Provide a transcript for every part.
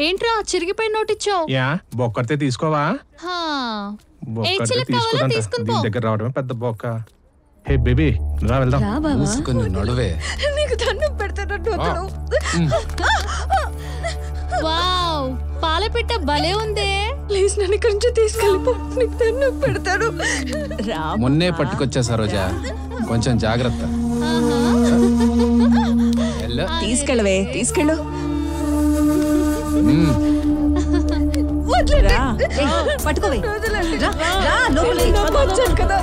ఏంట్రా చిరిగిపోయి నోటిచ్చావు? యా బొక్కడితే తీసుకోవా? దీని దగ్గర రావడమే పెద్ద బొక్క. హే బేబీ రా వెళ్దాం. నడువే నీకు దండం పెడతాను. వావ్ పాలపిట్ట భలే ఉందే. ప్లీజ్ నన్ను ఇక్కడి నుంచి తీసుకెళ్ళిపో, నీకు దండం పెడతాను. మొన్నే పట్టుకొచ్చా సరోజా, కొంచెం జాగ్రత్త. తీసుకెళ్ళవే, తీసుకెళ్ళు. పట్టుకోవే కదా.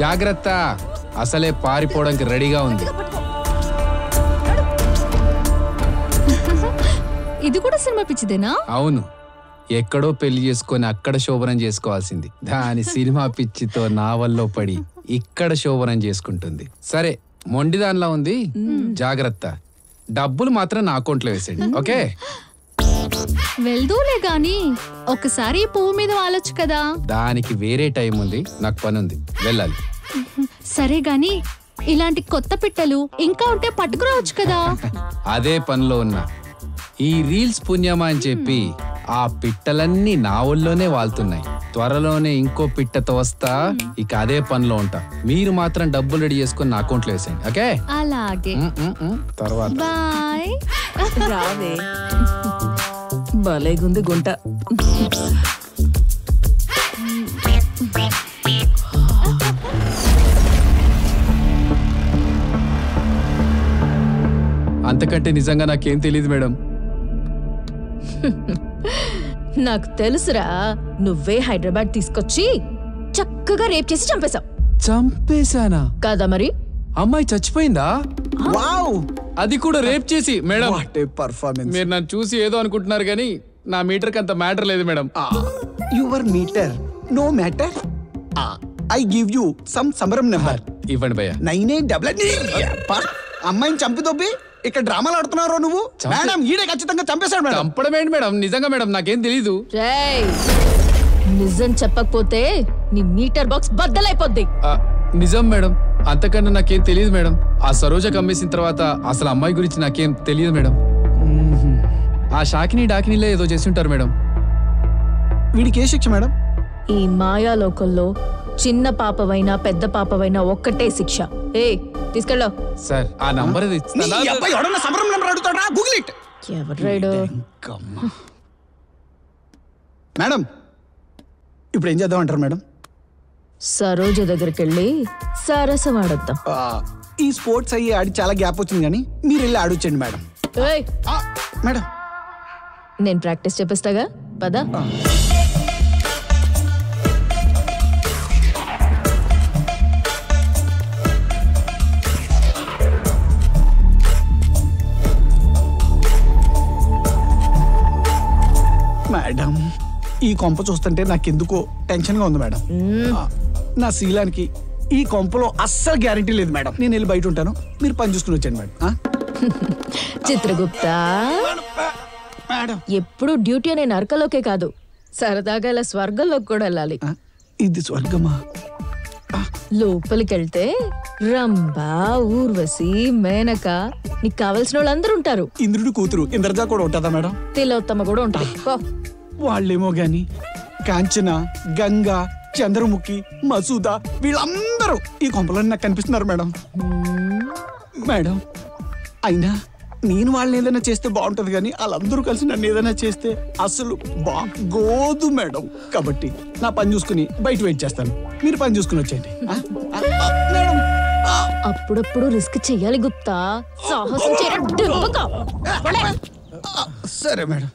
జాగ్రత్త, అసలే పారిపోవడానికి రెడీగా ఉంది. ఇది కూడా సినిమా పిచ్చిదేనా? అవును, ఎక్కడో పెళ్లి చేసుకొని అక్కడ శోభనం చేసుకోవాల్సింది దాని సినిమా పిచ్చితో నావల్లో పడి ఇక్కడ శోభనం చేసుకుంటుంది. సరే మొండిదానిలా ఉంది, జాగ్రత్త. డబ్బులు మాత్రం నా అకౌంట్లో వేసేయండి, ఓకే? వెళ్దూలే గాని ఒకసారి పువ్వు మీద వాలొచ్చు కదా. దానికి వేరే టైం ఉంది, నాకు పని ఉంది, వెళ్ళాలి. సరే గాని ఇలాంటి కొత్త పిట్టలు ఇంకా ఉంటే పట్టుకురావచ్చు కదా. అదే పనిలో ఉన్నా. ఈ రీల్స్ పుణ్యమా అని చెప్పి ఆ పిట్టలన్నీ నా ఊళ్ళోనే వాళ్తున్నాయి. త్వరలోనే ఇంకో పిట్టతో వస్తా, ఇక అదే పనిలో ఉంటా. మీరు మాత్రం డబ్బులు రెడీ చేసుకుని నా అకౌంట్లో వేసేయండి, ఓకే? అలాగే. తర్వాత బాయ్. రావే, భలేగుంది గుంట. అంతకంటే నిజంగా నాకేం తెలియదు మేడం. నాకు తెలుసురా, నువ్వే హైదరాబాద్ తీసుకొచ్చి చక్కగా రేప్ చేసి చంపేశావు. చంపేశానా? కాదా మరి? అమ్మాయి చచ్చిపోయిందా? వావ్, అది కూడా రేప్ చేసి. Madam what a performance. మీరు నన్ను చూసి ఏదో అనుకుంటున్నారు కానీ నా మీటర్కి అంత మ్యాటర్ లేదు madam. Your meter no matter. I give you some సంబరం నెంబర్. ఇవ్వండి భయ్యా. 9888. అమ్మాయిని చంపి దొబ్బి ఇక్కడ డ్రామాలు ఆడుతున్నారో నువ్వు. మేడం ఈడే ఖచ్చితంగా చంపేశాడు మేడం. చంపడం ఏంటి మేడం, నిజంగా మేడం నాకేం తెలీదు. నిజం చెప్పకపోతే నీ మీటర్ బాక్స్ బద్దలైపోద్ది. నిజం మేడం, అంతకన్నా నాకేం తెలియదు మేడం. ఆ సరోజ కమ్మేసిన తర్వాత అసలు అమ్మాయి గురించి నాకేం తెలియదు మేడం. ఆ షాకిని డాకినీలో ఏదో చేసి ఉంటారు మేడం. వీడికి ఏ శిక్ష మేడం? ఈ మాయాలోకంలో చిన్న పాపవైనా పెద్ద పాపవైనా ఒక్కటే శిక్ష. తీసుకెళ్ళో సార్. ఆ నంబర్ సంబరం నెంబర్ అడుగుతాడా? Google it. ఎవరు మేడం ఇప్పుడు ఏం చేద్దాం అంటారు మేడం? సరోజ దగ్గరికి వెళ్ళి సరసం ఆడొద్దాం. ఈ స్పోర్ట్స్ అయ్యి ఆడి చాలా గ్యాప్ వచ్చింది కానీ మీరు వెళ్ళి ఆడొచ్చండి మేడం. మేడం నేను ప్రాక్టీస్ చేపిస్తాగా, పదా. మేడం ఈ కొంప చూస్తుంటే నాకెందుకో టెన్షన్ గా ఉంది మేడం. నా శీలానికి ఈ కొంపలో అస్సలు గ్యారంటీ లేదు మేడం. నేను వెళ్ళి బయట ఉంటాను, మీరు పని చూసుకుని వచ్చాను మేడం. చిత్రగుప్త, ఎప్పుడు డ్యూటీ అనే నరకలోకే కాదు, సరదాగా ఇలా స్వర్గంలోకి కూడా వెళ్ళాలి. ఇది స్వర్గమా? లోపలికి వెళ్తే రంభ, ఊర్వశి, మేనక, నీకు కావలసిన వాళ్ళందరూ ఉంటారు. ఇంద్రుడి కూతురు ఇంద్రజా కూడా ఉంటుందా మేడం? తిలోత్తమ కూడా ఉంటుంది. వాళ్ళేమో గాని కాంచన, గంగా, చంద్రముఖి, మసూద వీళ్ళందరూ ఈ కొంపలని నాకు కనిపిస్తున్నారు మేడం. మేడం అయినా నేను వాళ్ళని ఏదైనా చేస్తే బాగుంటది కానీ వాళ్ళందరూ కలిసి నన్ను ఏదైనా చేస్తే అసలు బాగోదు మేడం. కాబట్టి నా పని చూసుకుని బయట వెయిట్ చేస్తాను, మీరు పని చూసుకుని వచ్చేయండి. అప్పుడప్పుడు రిస్క్ చెయ్యాలి గుప్తా, సాహసం చేయడం. సరే మేడం.